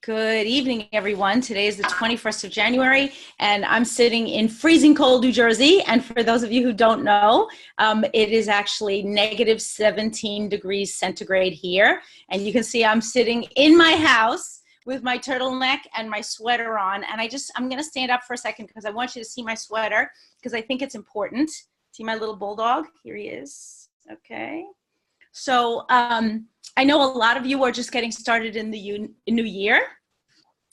Good evening, everyone. Today is the 21st of January, and I'm sitting in freezing cold New Jersey. And for those of you who don't know, it is actually negative 17 degrees centigrade here. And you can see I'm sitting in my house with my turtleneck and my sweater on. And I'm going to stand up for a second because I want you to see my sweater because I think it's important. See my little bulldog? Here he is. Okay. So I know a lot of you are just getting started in the new year,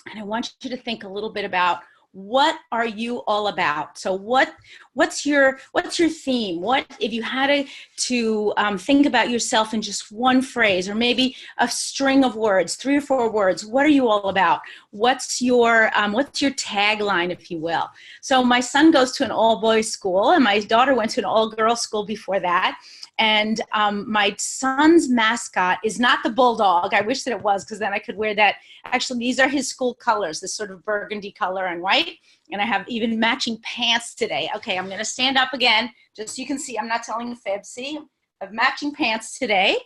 and I want you to think a little bit about what are you all about. So what's your theme? What if you had to think about yourself in just one phrase, or maybe a string of words, 3 or 4 words? What are you all about? What's your tagline, if you will? So my son goes to an all-boys school, and my daughter went to an all-girls school before that. And my son's mascot is not the bulldog. I wish that it was, because then I could wear that. Actually, these are his school colors, this sort of burgundy color and white. And I have even matching pants today. Okay, I'm going to stand up again, just so you can see I'm not telling a fib. See, I have matching pants today.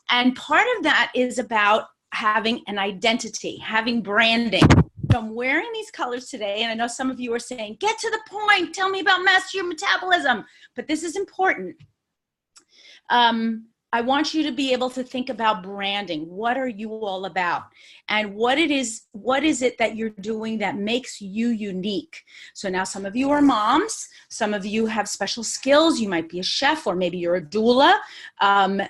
And part of that is about having an identity, having branding. So I'm wearing these colors today, and I know some of you are saying, get to the point, tell me about master your metabolism. But this is important. I want you to be able to think about branding. What are you all about? And what is it that you're doing that makes you unique? So now some of you are moms. Some of you have special skills. You might be a chef, or maybe you're a doula.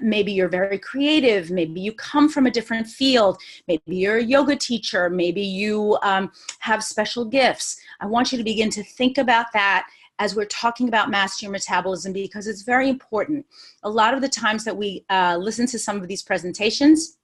Maybe you're very creative. Maybe you come from a different field. Maybe you're a yoga teacher. Maybe you have special gifts. I want you to begin to think about that as we're talking about master your metabolism, because it's very important. A lot of the times that we listen to some of these presentations,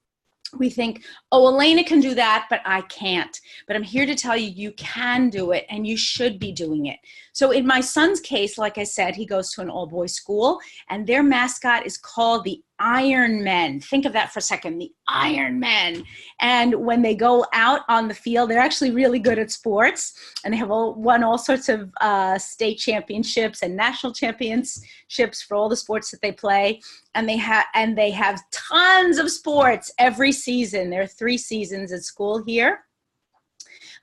we think, oh, Elena can do that, but I can't. But I'm here to tell you, you can do it, and you should be doing it. So in my son's case, like I said, he goes to an all-boys school, and their mascot is called the Iron Men. Think of that for a second, the Iron Men. And when they go out on the field, they're actually really good at sports, and they have won all sorts of state championships and national championships for all the sports that they play. And they have tons of sports every season. There are 3 seasons at school here.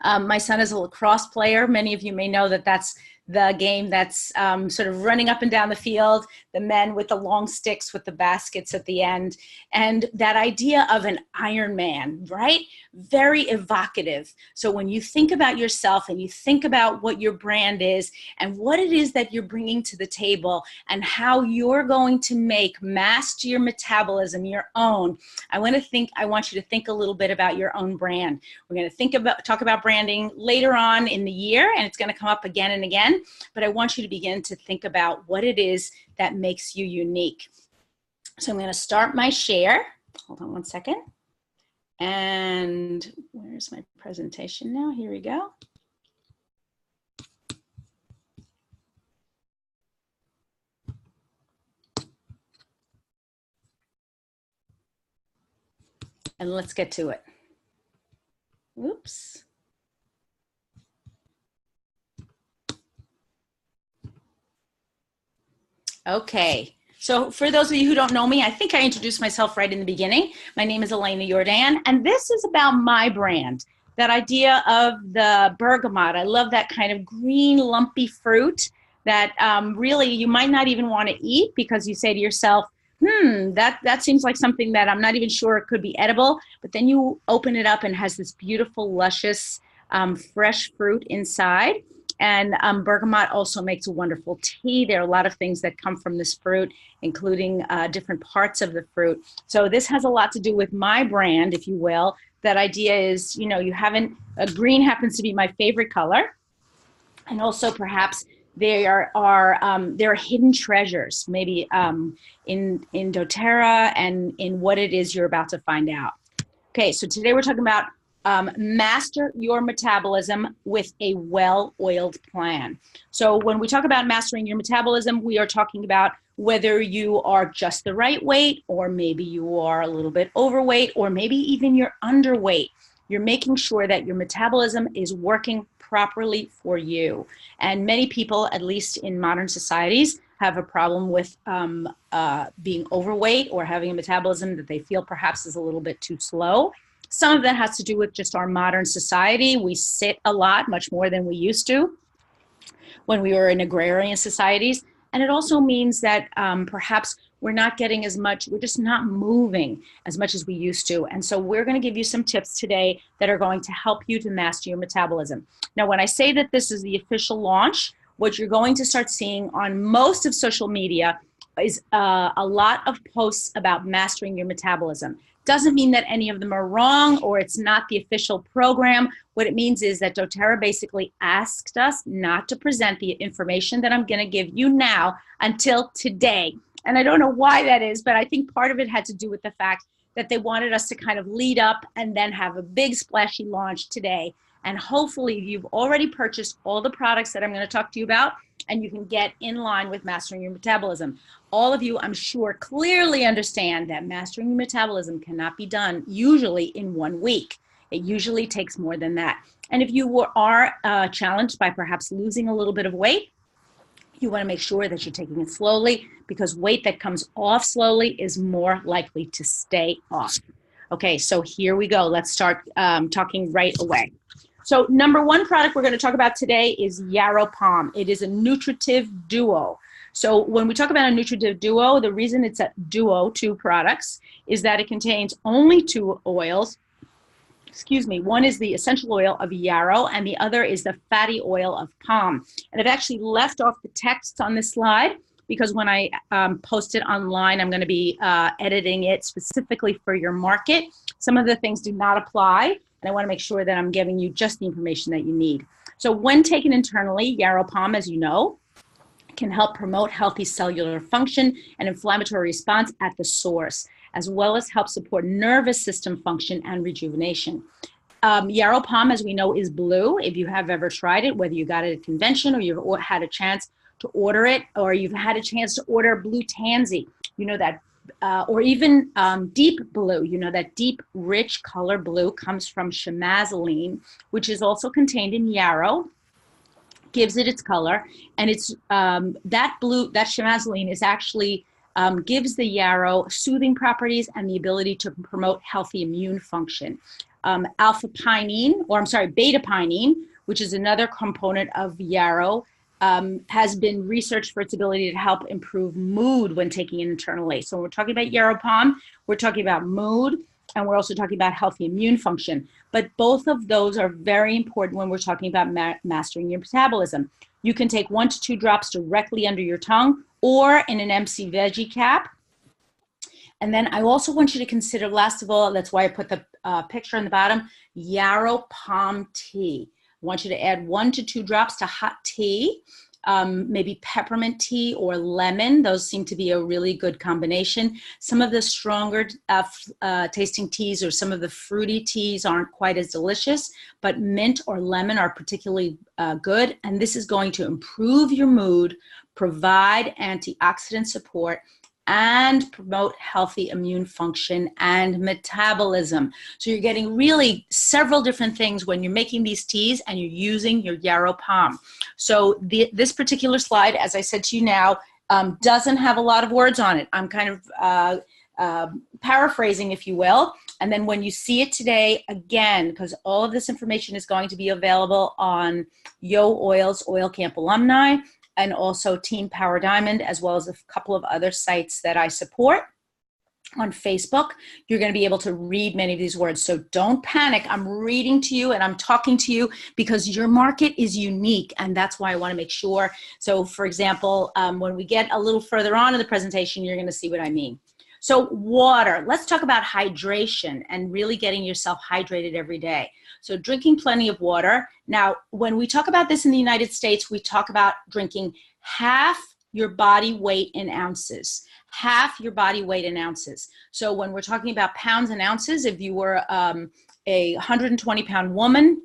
My son is a lacrosse player. Many of you may know that that's the game that's sort of running up and down the field, the men with the long sticks with the baskets at the end. And that idea of an Iron Man, right? Very evocative. So when you think about yourself and you think about what your brand is and what it is that you're bringing to the table and how you're going to make master your metabolism your own, I want you to think a little bit about your own brand. We're going to talk about branding later on in the year, and it's going to come up again and again. But I want you to begin to think about what it is that makes you unique. So I'm going to start my share. Hold on one second. And where's my presentation now? Here we go. And let's get to it. Oops. Okay, so for those of you who don't know me, I think I introduced myself right in the beginning. My name is Elena Jordan, and this is about my brand, that idea of the bergamot. I love that kind of green, lumpy fruit that really you might not even want to eat, because you say to yourself, that seems like something that I'm not even sure it could be edible. But then you open it up and it has this beautiful, luscious, fresh fruit inside. And bergamot also makes a wonderful tea. There are a lot of things that come from this fruit, including different parts of the fruit. So this has a lot to do with my brand, if you will. That idea is, green happens to be my favorite color. And also perhaps there are hidden treasures, maybe in doTERRA and in what it is you're about to find out. Okay, so today we're talking about master your metabolism with a well-oiled plan. So when we talk about mastering your metabolism, we are talking about whether you are just the right weight, or maybe you are a little bit overweight, or maybe even you're underweight. You're making sure that your metabolism is working properly for you. And many people, at least in modern societies, have a problem with being overweight or having a metabolism that they feel perhaps is a little bit too slow. Some of that has to do with just our modern society. We sit a lot, much more than we used to when we were in agrarian societies. And it also means that perhaps we're not getting as much, we're just not moving as much as we used to. And so we're going to give you some tips today that are going to help you to master your metabolism. Now, when I say that this is the official launch, what you're going to start seeing on most of social media is a lot of posts about mastering your metabolism. Doesn't mean that any of them are wrong or it's not the official program. What it means is that doTERRA basically asked us not to present the information that I'm going to give you now until today. And I don't know why that is, but I think part of it had to do with the fact that they wanted us to kind of lead up and then have a big splashy launch today. And hopefully you've already purchased all the products that I'm going to talk to you about, and you can get in line with mastering your metabolism. All of you, I'm sure, clearly understand that mastering your metabolism cannot be done usually in 1 week. It usually takes more than that. And if you are challenged by perhaps losing a little bit of weight, you want to make sure that you're taking it slowly, because weight that comes off slowly is more likely to stay off. Okay, so here we go. Let's start talking right away. So number one product we're going to talk about today is Yarrow Palm. It is a nutritive duo. So when we talk about a nutritive duo, the reason it's a duo, 2 products, is that it contains only 2 oils. Excuse me, one is the essential oil of yarrow and the other is the fatty oil of palm. And I've actually left off the text on this slide because when I post it online, I'm going to be editing it specifically for your market. Some of the things do not apply, and I want to make sure that I'm giving you just the information that you need. So when taken internally, yarrow palm, as you know, can help promote healthy cellular function and inflammatory response at the source, as well as help support nervous system function and rejuvenation. Yarrow Palm, as we know, is blue. If you have ever tried it, whether you got it at convention or you've had a chance to order it, or you've had a chance to order blue tansy, you know that, or even deep blue, you know that deep, rich color blue comes from chamazoline, which is also contained in yarrow, gives it its color, and it's that blue, that chamazoline is actually gives the yarrow soothing properties and the ability to promote healthy immune function. Beta pinene, which is another component of yarrow, has been researched for its ability to help improve mood when taking it internally. So when we're talking about yarrow palm, we're talking about mood, and we're also talking about healthy immune function. But both of those are very important when we're talking about mastering your metabolism. You can take 1 to 2 drops directly under your tongue or in an MC Veggie cap. And then I also want you to consider, last of all, that's why I put the picture on the bottom, yarrow palm tea. I want you to add 1 to 2 drops to hot tea, maybe peppermint tea or lemon. Those seem to be a really good combination. Some of the stronger tasting teas or some of the fruity teas aren't quite as delicious, but mint or lemon are particularly good. And this is going to improve your mood, provide antioxidant support, and promote healthy immune function and metabolism. So you're getting really several different things when you're making these teas and you're using your yarrow palm. So this particular slide, as I said to you now, doesn't have a lot of words on it. I'm kind of paraphrasing, if you will. And then when you see it today, again, because all of this information is going to be available on Yo Oil's Oil Camp Alumni, and also Team Power Diamond, as well as a couple of other sites that I support on Facebook. You're going to be able to read many of these words. So don't panic. I'm reading to you and I'm talking to you because your market is unique. And that's why I want to make sure. So for example, when we get a little further on in the presentation, you're going to see what I mean. So water, let's talk about hydration and really getting yourself hydrated every day. So drinking plenty of water. Now, when we talk about this in the United States, we talk about drinking half your body weight in ounces, half your body weight in ounces. So when we're talking about pounds and ounces, if you were a 120-pound woman,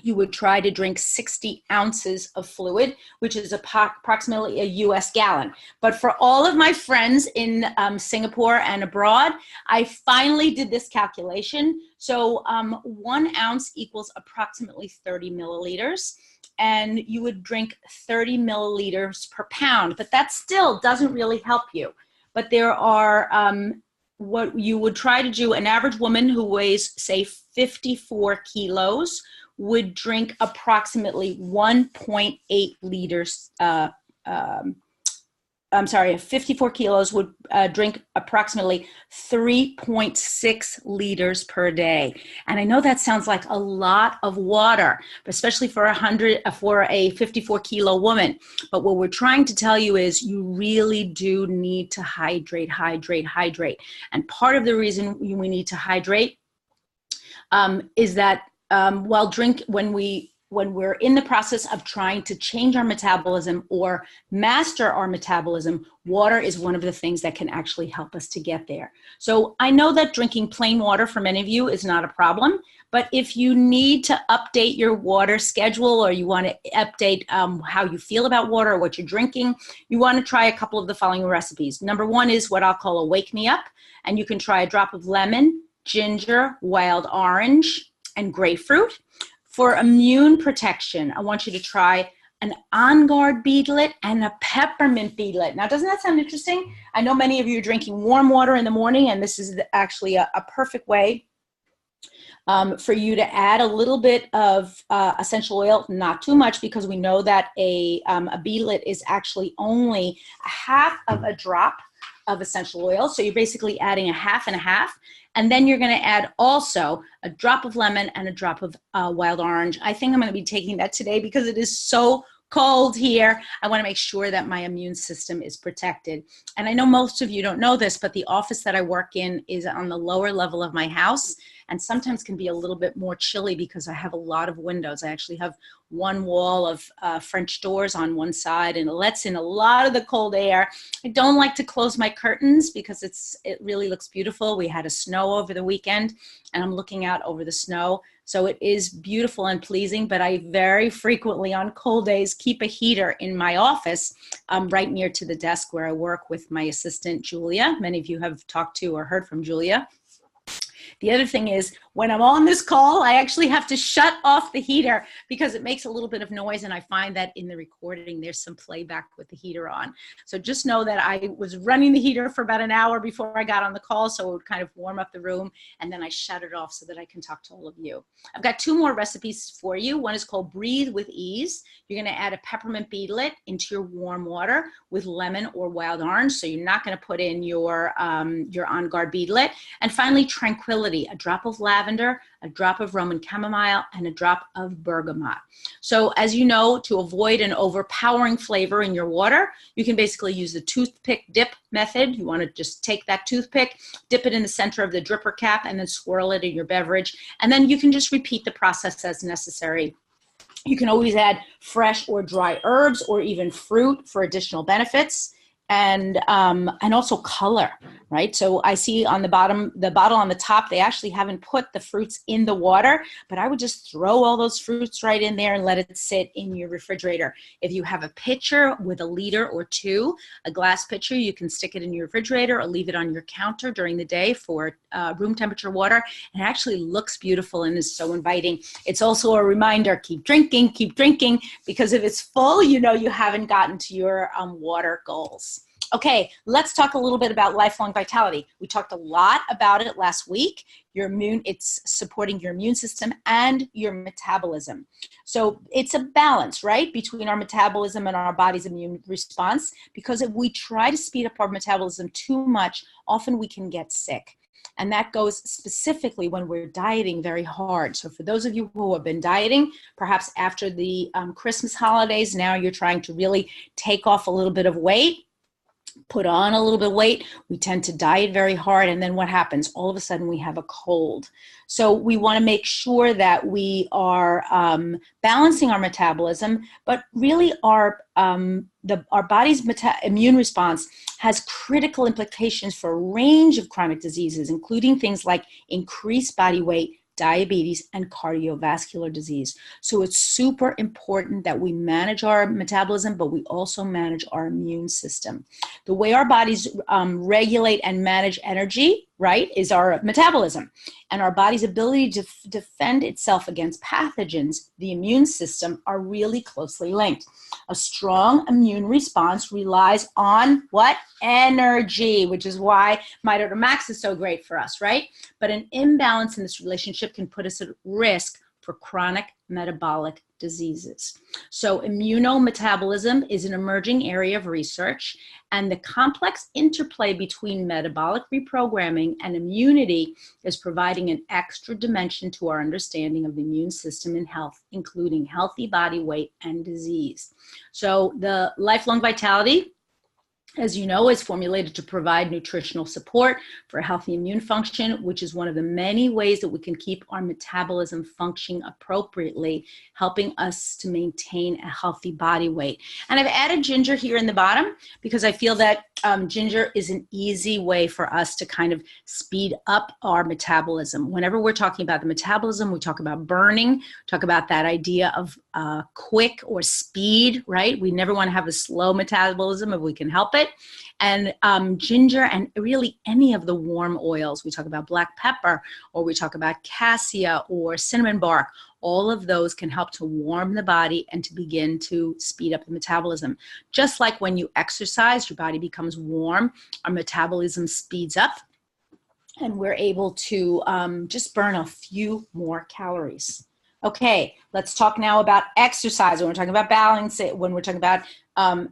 you would try to drink 60 ounces of fluid, which is approximately a US gallon. But for all of my friends in Singapore and abroad, I finally did this calculation. So 1 ounce equals approximately 30 milliliters, and you would drink 30 milliliters per pound, but that still doesn't really help you. But there are what you would try to do, an average woman who weighs, say, 54 kilos would drink approximately 1.8 liters. I'm sorry, 54 kilos would drink approximately 3.6 liters per day. And I know that sounds like a lot of water, especially for a 54 kilo woman. But what we're trying to tell you is you really do need to hydrate. And part of the reason we need to hydrate is that when we're in the process of trying to change our metabolism or master our metabolism, water is one of the things that can actually help us to get there. So I know that drinking plain water for many of you is not a problem, but if you need to update your water schedule or you want to update how you feel about water or what you're drinking, you want to try a couple of the following recipes. Number one is what I'll call a wake me up, and you can try a drop of lemon, ginger, wild orange, and grapefruit. For immune protection, I want you to try an On Guard beadlet and a peppermint beadlet. Now, doesn't that sound interesting? I know many of you are drinking warm water in the morning, and this is actually a perfect way for you to add a little bit of essential oil, not too much, because we know that a beadlet is actually only a half of a drop of essential oil. So you're basically adding a half and a half. And then you're going to add also a drop of lemon and a drop of wild orange. I think I'm going to be taking that today because it is so cold here. I want to make sure that my immune system is protected. And I know most of you don't know this, but the office that I work in is on the lower level of my house, and sometimes can be a little bit more chilly because I have a lot of windows. I actually have one wall of French doors on one side, and it lets in a lot of the cold air. I don't like to close my curtains because it really looks beautiful. We had a snow over the weekend, and I'm looking out over the snow. So it is beautiful and pleasing, but I very frequently on cold days keep a heater in my office right near to the desk where I work with my assistant, Julia. Many of you have talked to or heard from Julia. The other thing is, when I'm on this call, I actually have to shut off the heater because it makes a little bit of noise, and I find that in the recording there's some playback with the heater on. So just know that I was running the heater for about an hour before I got on the call, so it would kind of warm up the room, and then I shut it off so that I can talk to all of you. I've got two more recipes for you. One is called Breathe with Ease. You're going to add a peppermint beadlet into your warm water with lemon or wild orange, so you're not going to put in your On Guard beadlet. And finally, Tranquility, a drop of lavender, a drop of Roman chamomile, and a drop of bergamot. So as you know, to avoid an overpowering flavor in your water, you can basically use the toothpick dip method. You want to just take that toothpick, dip it in the center of the dripper cap, and then swirl it in your beverage. And then you can just repeat the process as necessary. You can always add fresh or dry herbs or even fruit for additional benefits. And also color, right? So I see on the bottom, the bottle on the top, they actually haven't put the fruits in the water, but I would just throw all those fruits right in there and let it sit in your refrigerator. If you have a pitcher with a liter or two, a glass pitcher, you can stick it in your refrigerator or leave it on your counter during the day for room temperature water. And it actually looks beautiful and is so inviting. It's also a reminder, keep drinking, because if it's full, you know you haven't gotten to your water goals. Okay, let's talk a little bit about lifelong vitality. We talked a lot about it last week. It's supporting your immune system and your metabolism. So it's a balance, right, between our metabolism and our body's immune response, because if we try to speed up our metabolism too much, often we can get sick. And that goes specifically when we're dieting very hard. So for those of you who have been dieting, perhaps after the Christmas holidays, now you're trying to really take off a little bit of weight, put on a little bit of weight, we tend to diet very hard, and then what happens? All of a sudden we have a cold. So we want to make sure that we are balancing our metabolism, but really our body's immune response has critical implications for a range of chronic diseases, including things like increased body weight, diabetes, and cardiovascular disease. So it's super important that we manage our metabolism, but we also manage our immune system. The way our bodies regulate and manage energy right, is our metabolism. And our body's ability to defend itself against pathogens, the immune system, are really closely linked. A strong immune response relies on what? Energy, which is why Mitoder Max is so great for us, right? But an imbalance in this relationship can put us at risk for chronic metabolic diseases. So immunometabolism is an emerging area of research, and the complex interplay between metabolic reprogramming and immunity is providing an extra dimension to our understanding of the immune system and health, including healthy body weight and disease. So the Lifelong Vitality, as you know, is formulated to provide nutritional support for a healthy immune function, which is one of the many ways that we can keep our metabolism functioning appropriately, helping us to maintain a healthy body weight. And I've added ginger here in the bottom because I feel that ginger is an easy way for us to kind of speed up our metabolism. Whenever we're talking about the metabolism, we talk about burning, talk about that idea of quick or speed, right? We never want to have a slow metabolism if we can help it. And ginger and really any of the warm oils, we talk about black pepper, or we talk about cassia or cinnamon bark, all of those can help to warm the body and to begin to speed up the metabolism. Just like when you exercise, your body becomes warm, our metabolism speeds up, and we're able to just burn a few more calories. Okay, let's talk now about exercise. When we're talking about balance, when we're talking about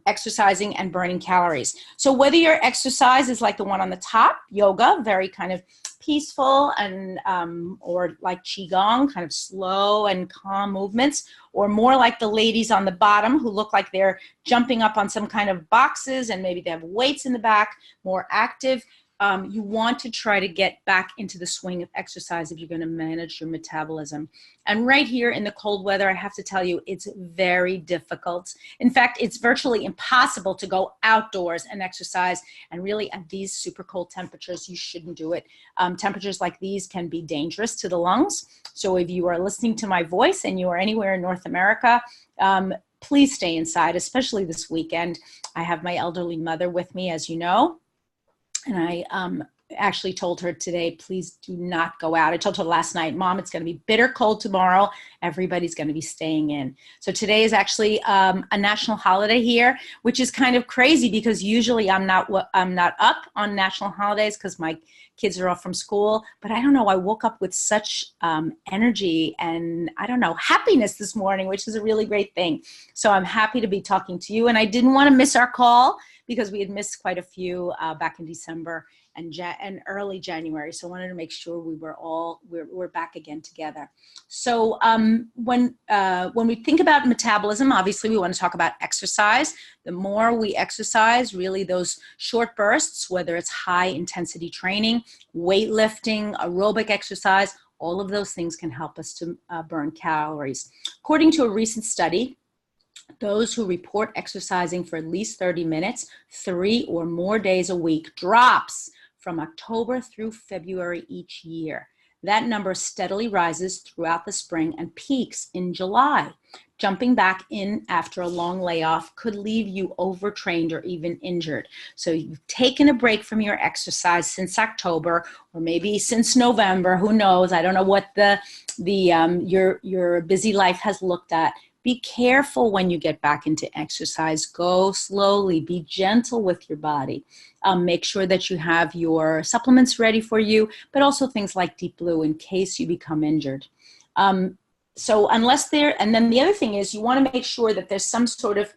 exercising and burning calories. So whether your exercise is like the one on the top, yoga, very kind of peaceful, and or like qigong, kind of slow and calm movements, or more like the ladies on the bottom who look like they're jumping up on some kind of boxes and maybe they have weights in the back, more active. You want to try to get back into the swing of exercise if you're going to manage your metabolism. And right here in the cold weather, I have to tell you, it's very difficult. In fact, it's virtually impossible to go outdoors and exercise. And really at these super cold temperatures, you shouldn't do it. Temperatures like these can be dangerous to the lungs. So if you are listening to my voice and you are anywhere in North America, please stay inside, especially this weekend. I have my elderly mother with me, as you know. And I actually told her today, please do not go out. I told her last night, Mom, it's going to be bitter cold tomorrow. Everybody's going to be staying in. So today is actually a national holiday here, which is kind of crazy because usually I'm not up on national holidays because my kids are off from school. But I don't know, I woke up with such energy and I don't know, happiness this morning, which is a really great thing. So I'm happy to be talking to you. And I didn't want to miss our call because we had missed quite a few back in December and early January. So I wanted to make sure we're back again together. So when we think about metabolism, obviously we want to talk about exercise. The more we exercise, really those short bursts, whether it's high intensity training, weightlifting, aerobic exercise, all of those things can help us to burn calories. According to a recent study, those who report exercising for at least 30 minutes, 3 or more days a week, drops from October through February each year. That number steadily rises throughout the spring and peaks in July. Jumping back in after a long layoff could leave you overtrained or even injured. So you've taken a break from your exercise since October, or maybe since November, who knows? I don't know what your busy life has looked at. Be careful when you get back into exercise. Go slowly. Be gentle with your body. Make sure that you have your supplements ready for you, but also things like Deep Blue in case you become injured. So unless and then the other thing is you want to make sure that there's some sort of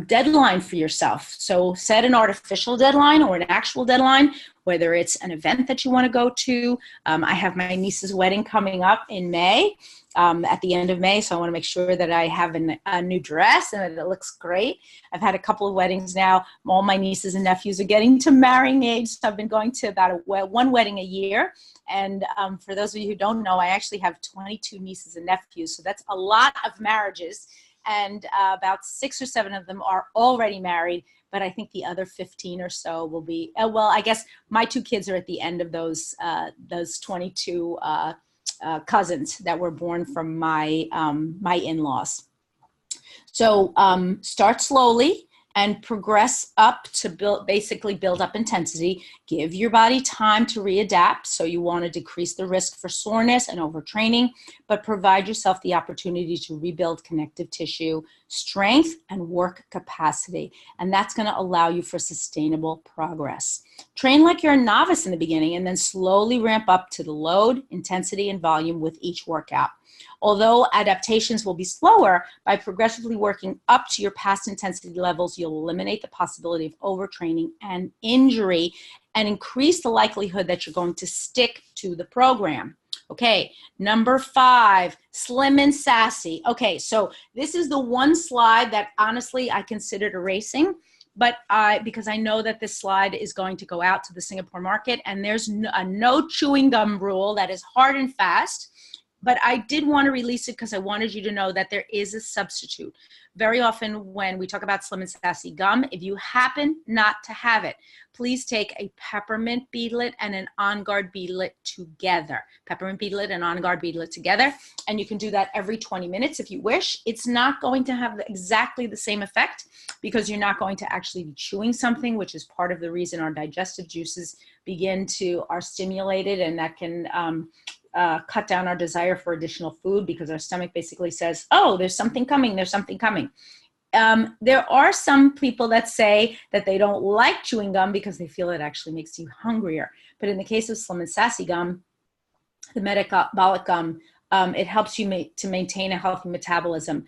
deadline for yourself. So set an artificial deadline or an actual deadline, whether it's an event that you want to go to. I have my niece's wedding coming up in May, at the end of May. So I want to make sure that I have a new dress and that it looks great. I've had a couple of weddings now. All my nieces and nephews are getting to marrying age. So I've been going to about one wedding a year. And for those of you who don't know, I actually have 22 nieces and nephews. So that's a lot of marriages. And about 6 or 7 of them are already married, but I think the other 15 or so will be, well, I guess my 2 kids are at the end of those 22 cousins that were born from my in-laws. So start slowly and progress up to basically build up intensity. Give your body time to readapt. So you want to decrease the risk for soreness and overtraining, but provide yourself the opportunity to rebuild connective tissue, strength, and work capacity. And that's going to allow you for sustainable progress. Train like you're a novice in the beginning and then slowly ramp up to the load, intensity, and volume with each workout. Although adaptations will be slower, by progressively working up to your past intensity levels, you'll eliminate the possibility of overtraining and injury and increase the likelihood that you're going to stick to the program. Okay, number 5, slim and sassy. Okay, so this is the one slide that honestly I considered erasing, but because I know that this slide is going to go out to the Singapore market, and there's a no chewing gum rule that is hard and fast. But I did want to release it because I wanted you to know that there is a substitute. Very often when we talk about slim and sassy gum, if you happen not to have it, please take a peppermint beadlet and an On Guard beadlet together. Peppermint beadlet and On Guard beadlet together. And you can do that every 20 minutes if you wish. It's not going to have exactly the same effect because you're not going to actually be chewing something, which is part of the reason our digestive juices are stimulated, and that can cut down our desire for additional food because our stomach basically says, oh, there's something coming, there's something coming. There are some people that say that they don't like chewing gum because they feel it actually makes you hungrier. But in the case of slim and sassy gum, the metabolic gum, it helps you to maintain a healthy metabolism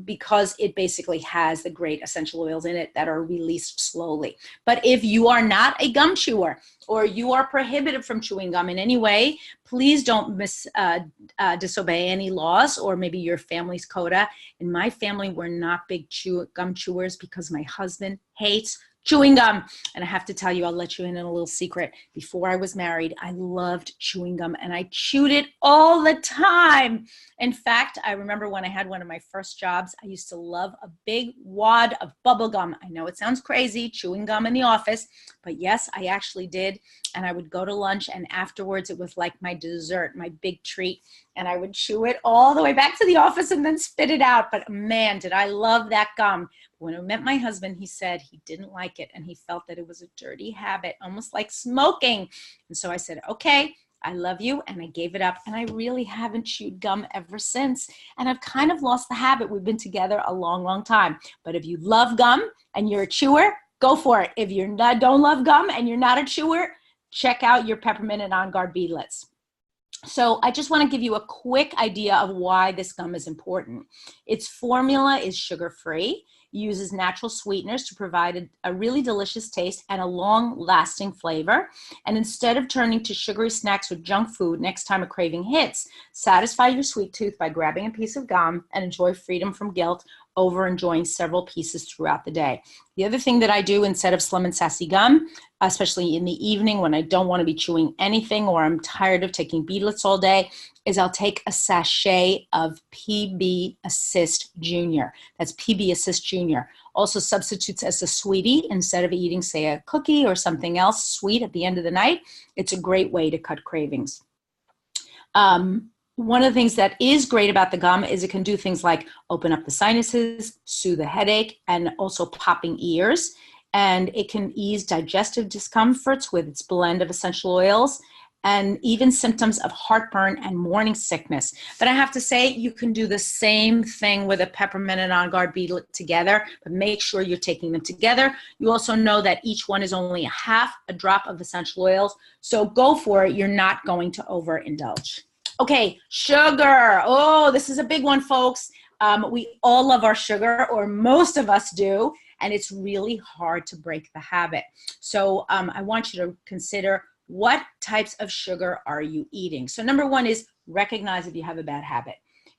because it basically has the great essential oils in it that are released slowly. But if you are not a gum chewer or you are prohibited from chewing gum in any way, please don't disobey any laws or maybe your family's coda. In my family, we're not big gum chewers because my husband hates chewing gum. And I have to tell you, I'll let you in on a little secret. Before I was married, I loved chewing gum and I chewed it all the time. In fact, I remember when I had one of my first jobs, I used to love a big wad of bubble gum. I know it sounds crazy, chewing gum in the office, but yes, I actually did. And I would go to lunch and afterwards it was like my dessert, my big treat. And I would chew it all the way back to the office and then spit it out. But man, did I love that gum. When I met my husband, he said he didn't like it and he felt that it was a dirty habit, almost like smoking. And so I said, okay, I love you. And I gave it up. And I really haven't chewed gum ever since. And I've kind of lost the habit. We've been together a long, long time. But if you love gum and you're a chewer, go for it. If you don't love gum and you're not a chewer, check out your peppermint and On Guard beadlets. So I just want to give you a quick idea of why this gum is important. Its formula is sugar-free, uses natural sweeteners to provide a really delicious taste and a long-lasting flavor. And instead of turning to sugary snacks or junk food next time a craving hits, satisfy your sweet tooth by grabbing a piece of gum and enjoy freedom from guilt over enjoying several pieces throughout the day. The other thing that I do instead of slim and sassy gum, especially in the evening when I don't want to be chewing anything or I'm tired of taking beadlets all day, is I'll take a sachet of PB Assist Junior. That's PB Assist Junior. Also substitutes as a sweetie instead of eating, say, a cookie or something else sweet at the end of the night. It's a great way to cut cravings. One of the things that is great about the gum is it can do things like open up the sinuses, soothe the headache, and also popping ears. And it can ease digestive discomforts with its blend of essential oils and even symptoms of heartburn and morning sickness. But I have to say, you can do the same thing with a peppermint and On Guard beadlet together, but make sure you're taking them together. You also know that each one is only half a drop of essential oils. So go for it. You're not going to overindulge. Okay, sugar. Oh, this is a big one, folks. We all love our sugar, or most of us do, and it's really hard to break the habit. So I want you to consider, what types of sugar are you eating? So number one is recognize if you have a bad habit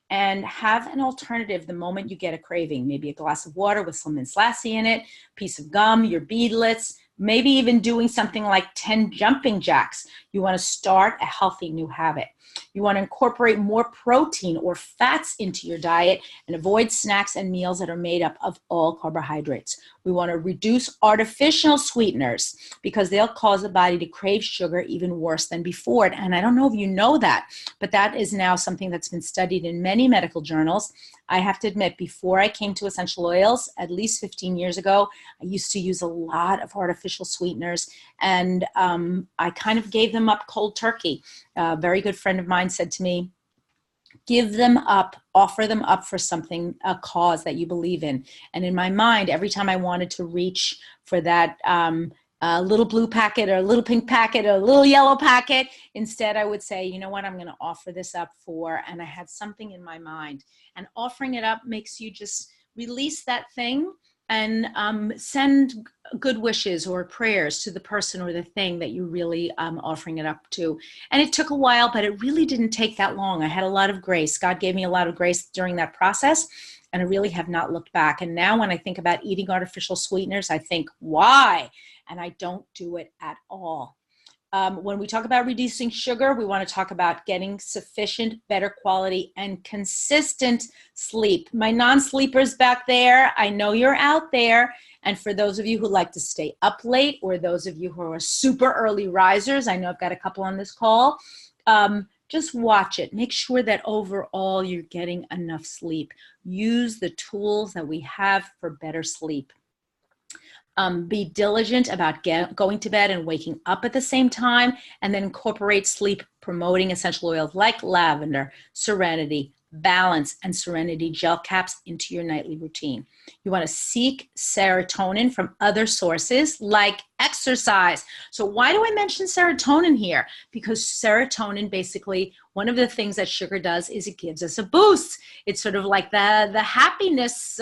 and have an alternative the moment you get a craving. Maybe a glass of water with some sassy in it, piece of gum, your beadlets, maybe even doing something like 10 jumping jacks. You want to start a healthy new habit. You want to incorporate more protein or fats into your diet and avoid snacks and meals that are made up of all carbohydrates. We want to reduce artificial sweeteners because they'll cause the body to crave sugar even worse than before. And I don't know if you know that, but that is now something that's been studied in many medical journals. I have to admit, before I came to essential oils, at least 15 years ago, I used to use a lot of artificial sweeteners, and I kind of gave them up cold turkey. A very good friend of mine said to me, give them up, offer them up for something, a cause that you believe in. And in my mind, every time I wanted to reach for that little blue packet or a little pink packet or a little yellow packet, instead I would say, you know what, I'm going to offer this up for, and I had something in my mind. And offering it up makes you just release that thing and send good wishes or prayers to the person or the thing that you're really offering it up to. And it took a while, but it really didn't take that long. I had a lot of grace. God gave me a lot of grace during that process, and I really have not looked back. And now when I think about eating artificial sweeteners, I think, why? And I don't do it at all. When we talk about reducing sugar, we want to talk about getting sufficient, better quality, and consistent sleep. My non-sleepers back there, I know you're out there. And for those of you who like to stay up late, or those of you who are super early risers, I know I've got a couple on this call, just watch it. Make sure that overall you're getting enough sleep. Use the tools that we have for better sleep. Be diligent about going to bed and waking up at the same time, and then incorporate sleep promoting essential oils like lavender, serenity, balance, and serenity gel caps into your nightly routine. You want to seek serotonin from other sources like exercise. So why do I mention serotonin here? Because serotonin, basically, one of the things that sugar does is it gives us a boost. It's sort of like the happiness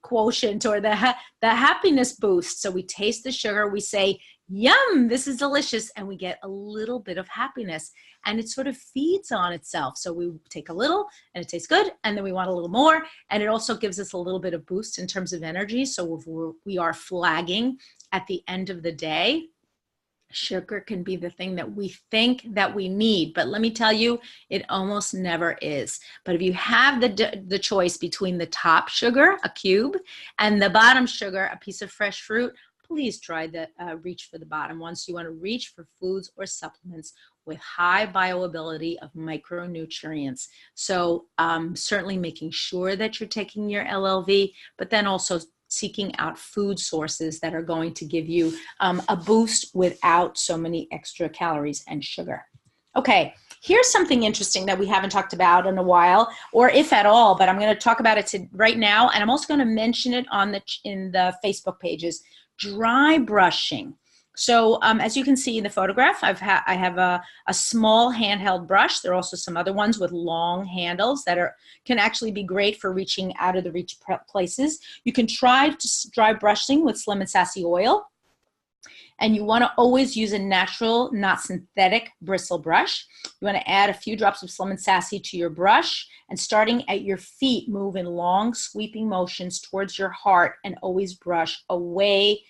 quotient, or the happiness boost. So we taste the sugar, we say, yum, this is delicious, and we get a little bit of happiness, and it sort of feeds on itself. So we take a little and it tastes good, and then we want a little more, and it also gives us a little bit of boost in terms of energy. So if we are flagging at the end of the day, sugar can be the thing that we think that we need, but let me tell you, it almost never is. But if you have the choice between the top sugar, a cube, and the bottom sugar, a piece of fresh fruit, please try the reach for the bottom one. So you want to reach for foods or supplements with high bioavailability of micronutrients. So certainly making sure that you're taking your LLV, but then also seeking out food sources that are going to give you a boost without so many extra calories and sugar. Okay, here's something interesting that we haven't talked about in a while, or if at all, but I'm going to talk about it right now, and I'm also going to mention it in the Facebook pages. Dry brushing. So as you can see in the photograph, I have a small handheld brush. There are also some other ones with long handles that can actually be great for reaching out of the reach places. You can try dry brushing with Slim and Sassy oil. And you want to always use a natural, not synthetic bristle brush. You want to add a few drops of Slim and Sassy to your brush, and starting at your feet, move in long sweeping motions towards your heart, and always brush away.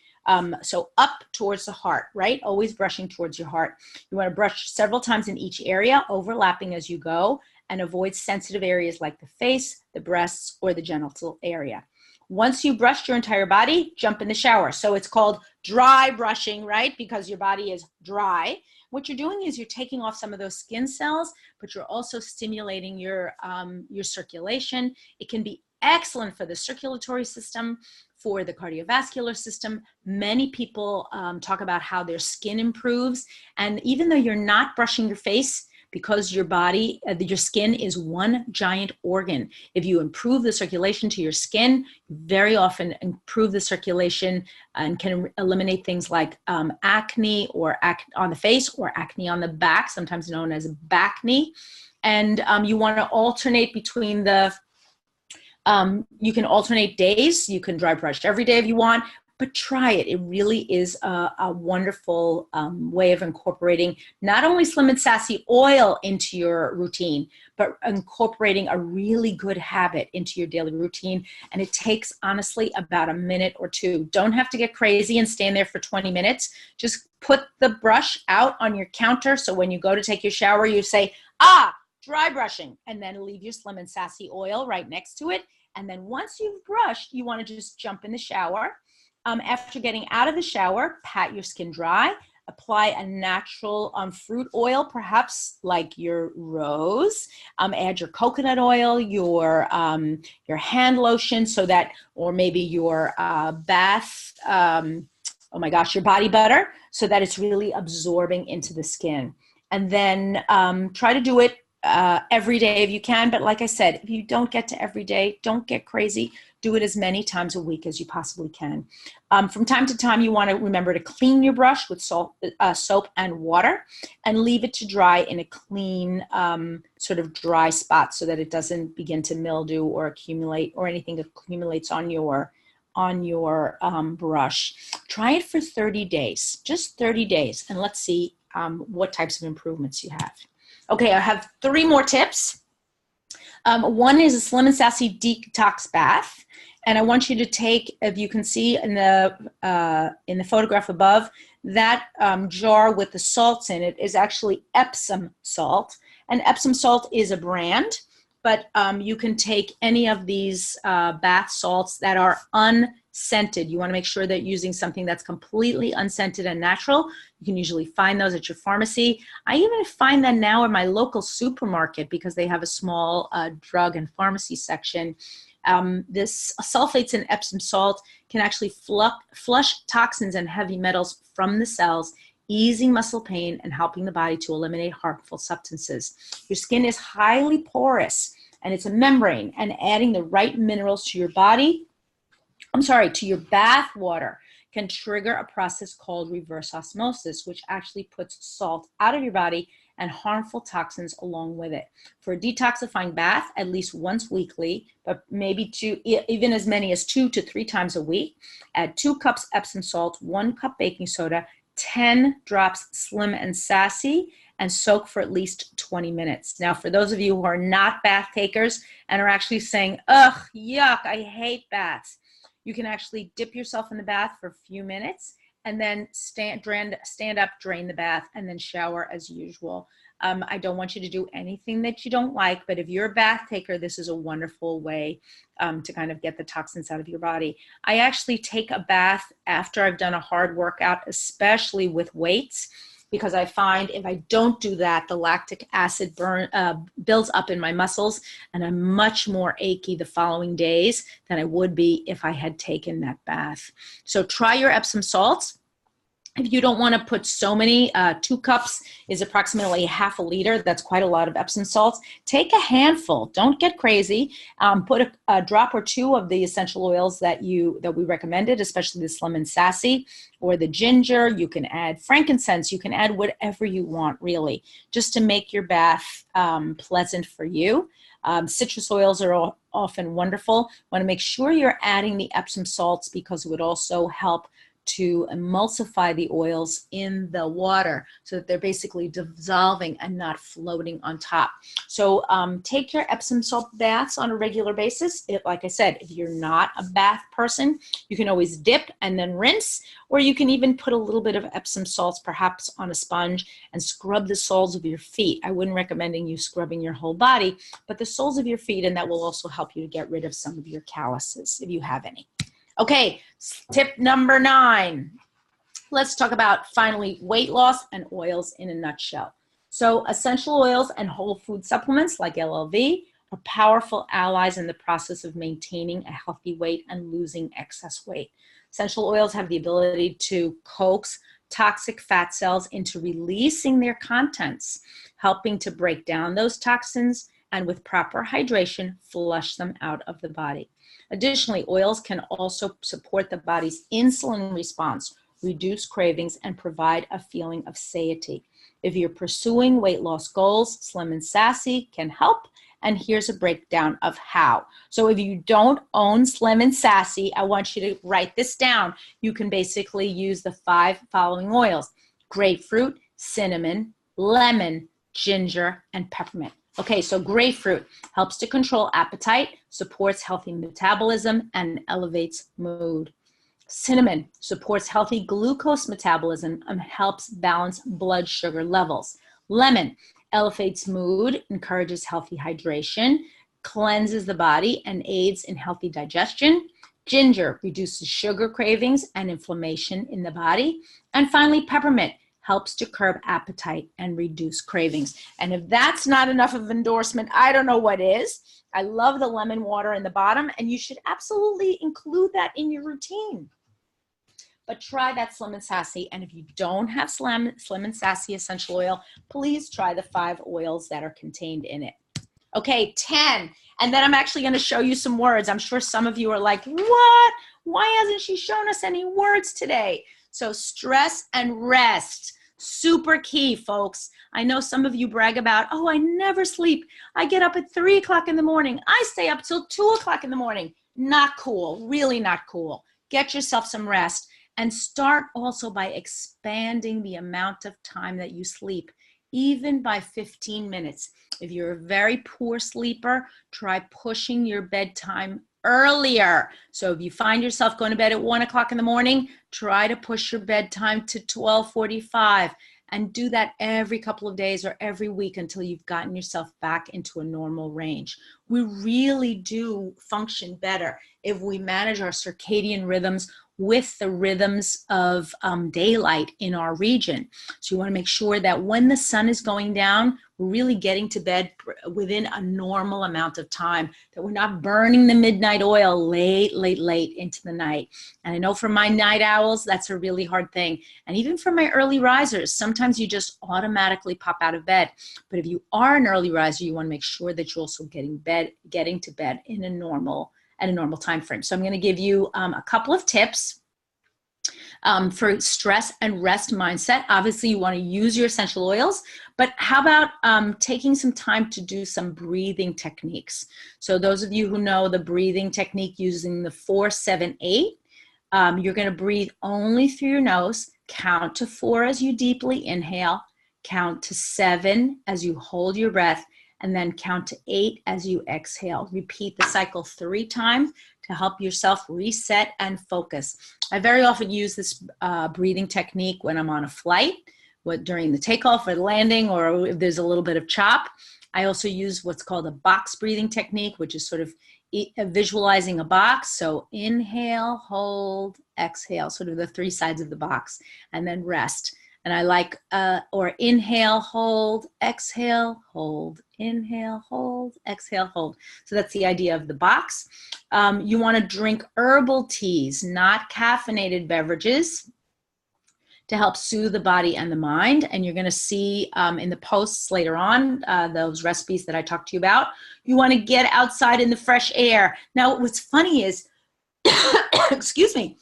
So up towards the heart, right? Always brushing towards your heart. You want to brush several times in each area, overlapping as you go, and avoid sensitive areas like the face, the breasts, or the genital area. Once you brushed your entire body, jump in the shower. So it's called dry brushing, right? Because your body is dry. What you're doing is you're taking off some of those skin cells, but you're also stimulating your circulation. It can be excellent for the circulatory system, for the cardiovascular system. Many people talk about how their skin improves. And even though you're not brushing your face, because your body, your skin is one giant organ. If you improve the circulation to your skin, very often improve the circulation and can eliminate things like acne or on the face, or acne on the back, sometimes known as backne. And you want to alternate between you can alternate days. You can dry brush every day if you want, but try it. It really is a wonderful way of incorporating not only Slim and Sassy oil into your routine, but incorporating a really good habit into your daily routine. And it takes, honestly, about a minute or two. Don't have to get crazy and stand there for 20 minutes. Just put the brush out on your counter. So when you go to take your shower, you say, dry brushing, and then leave your Slim and Sassy oil right next to it. And then once you've brushed, you want to just jump in the shower. After getting out of the shower, pat your skin dry. Apply a natural fruit oil, perhaps like your rose. Add your coconut oil, your hand lotion, so that, or maybe your bath, your body butter, so that it's really absorbing into the skin. And then try to do it every day if you can. But like I said, if you don't get to every day, don't get crazy. Do it as many times a week as you possibly can. From time to time, you want to remember to clean your brush with soap and water, and leave it to dry in a clean, sort of dry spot, so that it doesn't begin to mildew or accumulate, or anything accumulates on your brush. Try it for 30 days, just 30 days, and let's see what types of improvements you have. Okay, I have 3 more tips. One is a Slim and Sassy detox bath. And I want you to take, if you can see in the photograph above, that jar with the salts in it is actually Epsom salt. And Epsom salt is a brand, but you can take any of these bath salts that are unscented. You want to make sure that you're using something that's completely unscented and natural. You can usually find those at your pharmacy. I even find them now in my local supermarket, because they have a small drug and pharmacy section. This sulfates in Epsom salt can actually flush toxins and heavy metals from the cells, easing muscle pain and helping the body to eliminate harmful substances. Your skin is highly porous, and it's a membrane, and adding the right minerals to your your bath water can trigger a process called reverse osmosis, which actually puts salt out of your body and harmful toxins along with it. For a detoxifying bath, at least once weekly, but maybe even as many as 2 to 3 times a week, add 2 cups Epsom salt, 1 cup baking soda, 10 drops Slim and Sassy, and soak for at least 20 minutes. Now, for those of you who are not bath takers and are actually saying, ugh, yuck, I hate baths, you can actually dip yourself in the bath for a few minutes, and then stand up, drain the bath, and then shower as usual. I don't want you to do anything that you don't like, but if you're a bath taker, this is a wonderful way to kind of get the toxins out of your body. I actually take a bath after I've done a hard workout, especially with weights, because I find if I don't do that, the lactic acid builds up in my muscles, and I'm much more achy the following days than I would be if I had taken that bath. So try your Epsom salts. If you don't want to put so many, 2 cups is approximately half a liter. That's quite a lot of Epsom salts. Take a handful. Don't get crazy. Put a drop or 2 of the essential oils that we recommended, especially the Slim and Sassy or the ginger. You can add frankincense. You can add whatever you want, really, just to make your bath pleasant for you. Citrus oils are often wonderful. Want to make sure you're adding the Epsom salts, because it would also help to emulsify the oils in the water, so that they're basically dissolving and not floating on top. So take your Epsom salt baths on a regular basis. Like I said, if you're not a bath person, you can always dip and then rinse, or you can even put a little bit of Epsom salts perhaps on a sponge and scrub the soles of your feet. I wouldn't recommend you scrubbing your whole body, but the soles of your feet, and that will also help you to get rid of some of your calluses if you have any. Okay, tip number 9. Let's talk about, finally, weight loss and oils in a nutshell. So essential oils and whole food supplements like LLV are powerful allies in the process of maintaining a healthy weight and losing excess weight. Essential oils have the ability to coax toxic fat cells into releasing their contents, helping to break down those toxins, and with proper hydration, flush them out of the body. Additionally, oils can also support the body's insulin response, reduce cravings, and provide a feeling of satiety. If you're pursuing weight loss goals, Slim and Sassy can help. And here's a breakdown of how. So if you don't own Slim and Sassy, I want you to write this down. You can basically use the 5 following oils: grapefruit, cinnamon, lemon, ginger, and peppermint. Okay, so grapefruit helps to control appetite, supports healthy metabolism, and elevates mood. Cinnamon supports healthy glucose metabolism and helps balance blood sugar levels. Lemon elevates mood, encourages healthy hydration, cleanses the body, and aids in healthy digestion. Ginger reduces sugar cravings and inflammation in the body. And finally, peppermint helps to curb appetite and reduce cravings. And if that's not enough of endorsement, I don't know what is. I love the lemon water in the bottom, and you should absolutely include that in your routine. But try that Slim and Sassy, and if you don't have Slim and Sassy essential oil, please try the 5 oils that are contained in it. Okay, 10. And then I'm actually going to show you some words. I'm sure some of you are like, what? Why hasn't she shown us any words today? So stress and rest, super key, folks. I know some of you brag about, oh, I never sleep. I get up at 3 o'clock in the morning. I stay up till 2 o'clock in the morning. Not cool, really not cool. Get yourself some rest. And start also by expanding the amount of time that you sleep, even by 15 minutes. If you're a very poor sleeper, try pushing your bedtime earlier. So if you find yourself going to bed at 1 o'clock in the morning, try to push your bedtime to 12:45, and do that every couple of days or every week until you've gotten yourself back into a normal range. We really do function better if we manage our circadian rhythms with the rhythms of daylight in our region. So you want to make sure that when the sun is going down, we're really getting to bed within a normal amount of time, that we're not burning the midnight oil late into the night. And I know for my night owls, that's a really hard thing. And even for my early risers, sometimes you just automatically pop out of bed. But if you are an early riser, you want to make sure that you're also getting to bed in a normal time frame. So I'm going to give you a couple of tips for stress and rest mindset. Obviously, you want to use your essential oils, but how about taking some time to do some breathing techniques? So those of you who know the breathing technique using the 4-7-8, you're going to breathe only through your nose, count to 4 as you deeply inhale, count to 7 as you hold your breath, and then count to 8 as you exhale. Repeat the cycle 3 times to help yourself reset and focus. I very often use this breathing technique when I'm on a flight, during the takeoff or the landing, or if there's a little bit of chop. I also use what's called a box breathing technique, which is sort of visualizing a box. So inhale, hold, exhale, sort of the 3 sides of the box, and then rest. And I like, or inhale, hold, exhale, hold, inhale, hold, exhale, hold. So that's the idea of the box. You want to drink herbal teas, not caffeinated beverages, to help soothe the body and the mind. And you're going to see in the posts later on, those recipes that I talked to you about. You want to get outside in the fresh air. Now, what's funny is, excuse me,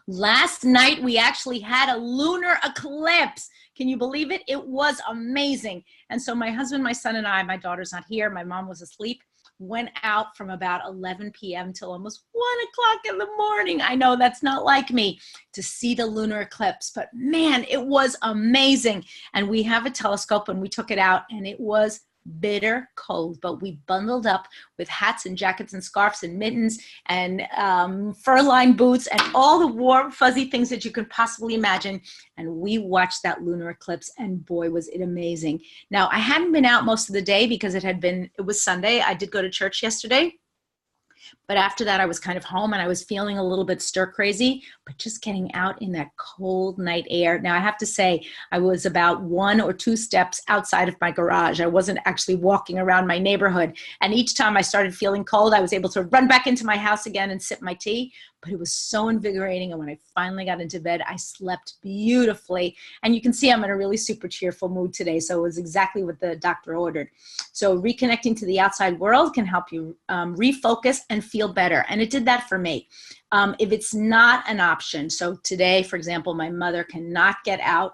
last night, we actually had a lunar eclipse. Can you believe it? It was amazing. And so my husband, my son, and I, my daughter's not here, my mom was asleep, went out from about 11 p.m. till almost 1 o'clock in the morning. I know that's not like me, to see the lunar eclipse, but man, it was amazing. And we have a telescope and we took it out, and it was bitter cold, but we bundled up with hats and jackets and scarves and mittens and fur-lined boots and all the warm, fuzzy things that you could possibly imagine. And we watched that lunar eclipse, and boy, was it amazing. Now, I hadn't been out most of the day because it was Sunday. I did go to church yesterday. But after that, I was kind of home, and I was feeling a little bit stir crazy, but just getting out in that cold night air. Now, I have to say, I was about 1 or 2 steps outside of my garage. I wasn't actually walking around my neighborhood. And each time I started feeling cold, I was able to run back into my house again and sip my tea. But it was so invigorating. And when I finally got into bed, I slept beautifully. And you can see I'm in a really super cheerful mood today. So it was exactly what the doctor ordered. So reconnecting to the outside world can help you refocus and feel feel better. And it did that for me. If it's not an option, so today, for example, my mother cannot get out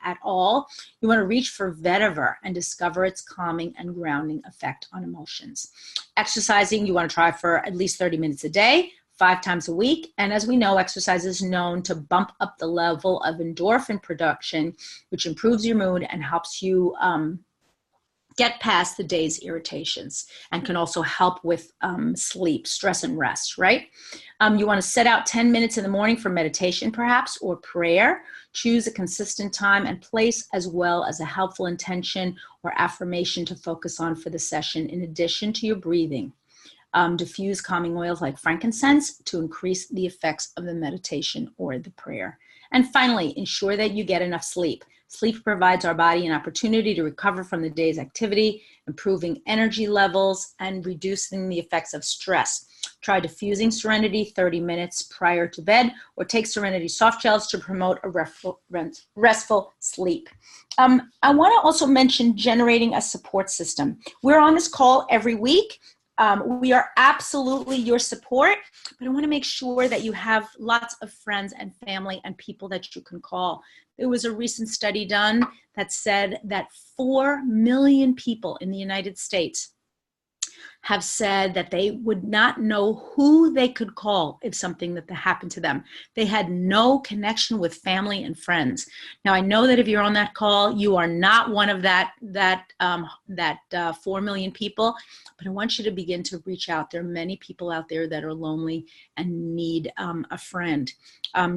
at all, you want to reach for vetiver and discover its calming and grounding effect on emotions. Exercising, you want to try for at least 30 minutes a day, 5 times a week. And as we know, exercise is known to bump up the level of endorphin production, which improves your mood and helps you get past the day's irritations, and can also help with sleep, stress, and rest, right? You want to set out 10 minutes in the morning for meditation, perhaps, or prayer. Choose a consistent time and place, as well as a helpful intention or affirmation to focus on for the session, in addition to your breathing. Diffuse calming oils like frankincense to increase the effects of the meditation or the prayer. And finally, ensure that you get enough sleep. Sleep provides our body an opportunity to recover from the day's activity, improving energy levels and reducing the effects of stress. Try diffusing Serenity 30 minutes prior to bed, or take Serenity soft gels to promote a restful sleep. I want to also mention generating a support system. We're on this call every week. We are absolutely your support, but I want to make sure that you have lots of friends and family and people that you can call. There was a recent study done that said that 4 million people in the United States have said that they would not know who they could call if something that happened to them. They had no connection with family and friends. Now, I know that if you're on that call, you are not one of that 4 million people, but I want you to begin to reach out. There are many people out there that are lonely and need a friend.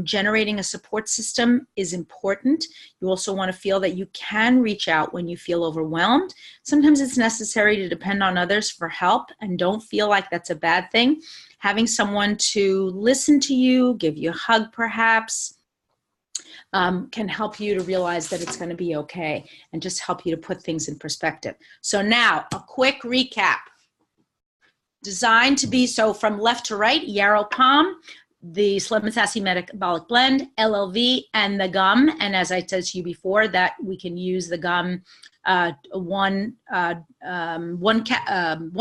Generating a support system is important. You also want to feel that you can reach out when you feel overwhelmed. Sometimes it's necessary to depend on others for help, and don't feel like that's a bad thing. Having someone to listen to you, give you a hug perhaps, can help you to realize that it's going to be okay, and just help you to put things in perspective. So now, a quick recap. Designed to be, so from left to right, Yarrow Palm, the Slim and Sassy Metabolic Blend, LLV, and the gum. And as I said to you before, that we can use the gum one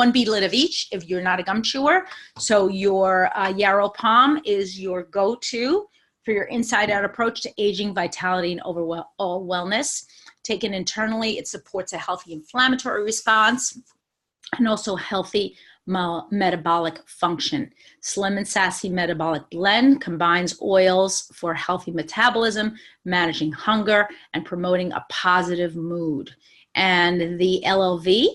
beadlet of each if you're not a gum chewer. So your Yarrow Palm is your go-to for your inside-out approach to aging, vitality, and overall wellness. Taken internally, it supports a healthy inflammatory response and also healthy metabolic function. Slim and Sassy Metabolic Blend combines oils for healthy metabolism, managing hunger, and promoting a positive mood. And the LLV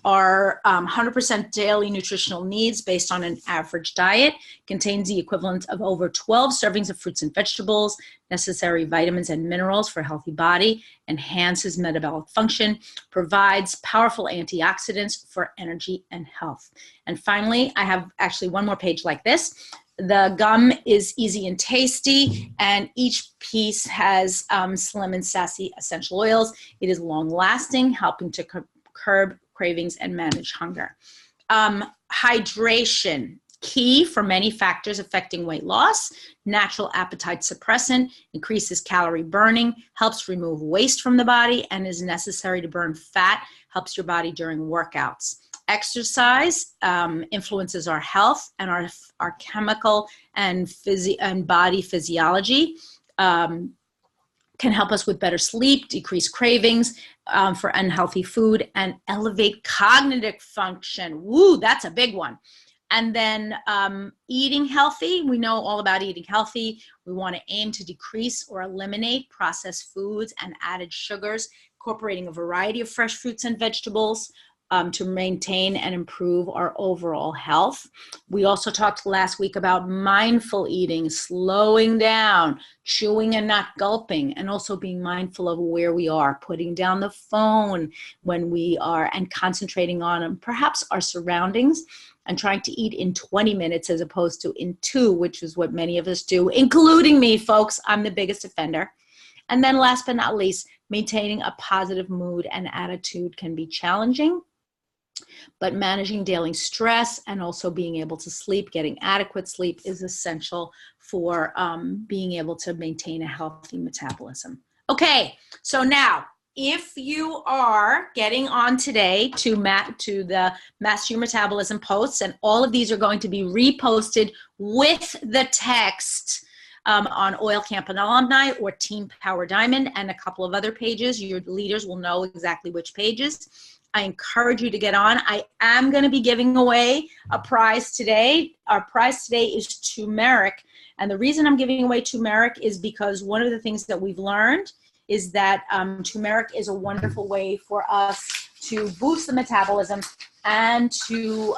are 100% daily nutritional needs based on an average diet, contains the equivalent of over 12 servings of fruits and vegetables, necessary vitamins and minerals for a healthy body, enhances metabolic function, provides powerful antioxidants for energy and health. And finally, I have actually one more page like this. The gum is easy and tasty, and each piece has Slim and Sassy essential oils. It is long-lasting, helping to curb cravings and manage hunger. Hydration, key for many factors affecting weight loss. Natural appetite suppressant, increases calorie burning, helps remove waste from the body, and is necessary to burn fat, helps your body during workouts. Exercise influences our health and our chemical and body physiology. Can help us with better sleep, decrease cravings for unhealthy food, and elevate cognitive function. Woo, that's a big one. And then eating healthy. We know all about eating healthy. We want to aim to decrease or eliminate processed foods and added sugars, incorporating a variety of fresh fruits and vegetables to maintain and improve our overall health. We also talked last week about mindful eating, slowing down, chewing and not gulping, and also being mindful of where we are, putting down the phone when we are, and concentrating on perhaps our surroundings, and trying to eat in 20 minutes as opposed to in 2, which is what many of us do, including me, folks. I'm the biggest offender. And then last but not least, maintaining a positive mood and attitude can be challenging, but managing daily stress and also being able to sleep, getting adequate sleep, is essential for being able to maintain a healthy metabolism. Okay, so now if you are getting on today to the Master Your Metabolism posts, and all of these are going to be reposted with the text on Oil Camp and Alumni or Team Power Diamond and a couple of other pages. Your leaders will know exactly which pages. I encourage you to get on. I am going to be giving away a prize today. Our prize today is turmeric. And the reason I'm giving away turmeric is because one of the things that we've learned is that turmeric is a wonderful way for us to boost the metabolism and to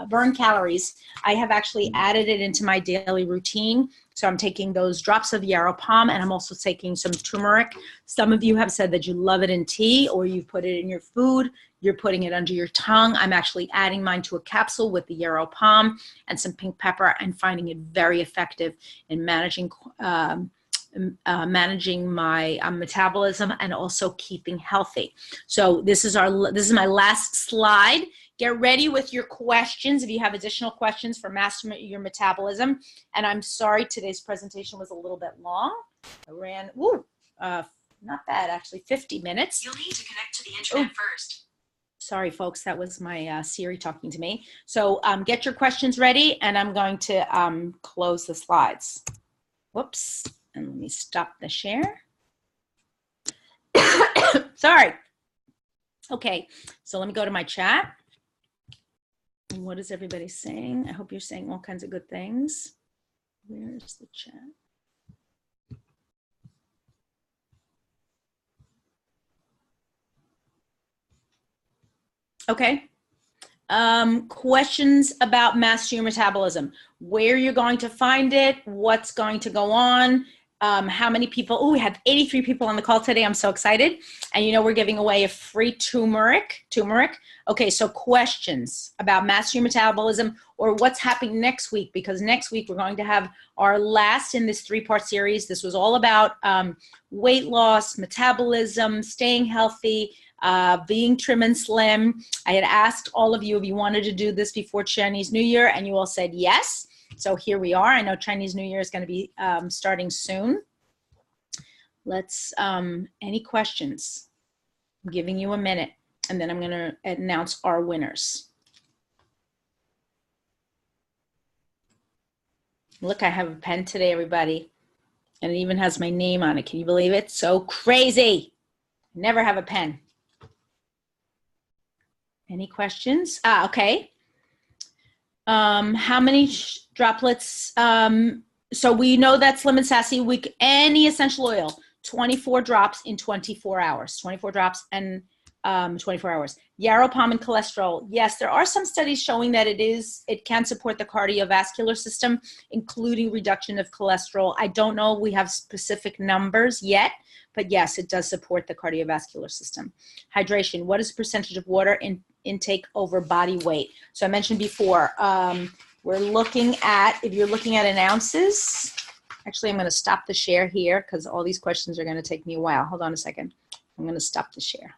burn calories. I have actually added it into my daily routine. So I'm taking those drops of yarrow palm, and I'm also taking some turmeric. Some of you have said that you love it in tea, or you put it in your food. You're putting it under your tongue. I'm actually adding mine to a capsule with the yarrow palm and some pink pepper, and finding it very effective in managing my metabolism and also keeping healthy. So this is my last slide. Get ready with your questions if you have additional questions for Master Your Metabolism. And I'm sorry today's presentation was a little bit long. I ran, not bad actually, 50 minutes. You'll need to connect to the internet first. Sorry folks, that was my Siri talking to me. So get your questions ready, and I'm going to close the slides. Whoops, and let me stop the share. Sorry. Okay, so let me go to my chat. What is everybody saying? I hope you're saying all kinds of good things. Where's the chat? Okay. Questions about Master Your Metabolism. Where you're going to find it, what's going to go on, how many people. Oh, we have 83 people on the call today. I'm so excited. And you know we're giving away a free turmeric. Okay, so questions about Master Your Metabolism or what's happening next week, because next week we're going to have our last in this 3-part series. This was all about weight loss, metabolism, staying healthy, being trim and slim. I had asked all of you if you wanted to do this before Chinese New Year, and you all said yes. So here we are. I know Chinese New Year is going to be starting soon. Let's, any questions? I'm giving you a minute, and then I'm going to announce our winners. Look, I have a pen today, everybody, and it even has my name on it. Can you believe it? So crazy. Never have a pen. Any questions? Okay. How many droplets? So we know that Slim and Sassy, any essential oil, 24 drops in 24 hours. 24 drops and 24 hours. Yarrow palm and cholesterol. Yes, there are some studies showing that it can support the cardiovascular system, including reduction of cholesterol. I don't know if we have specific numbers yet, but yes, it does support the cardiovascular system. Hydration. What is the percentage of water intake over body weight? So I mentioned before, we're looking at, if you're looking at in ounces, actually I'm going to stop the share here because all these questions are going to take me a while. Hold on a second. I'm going to stop the share.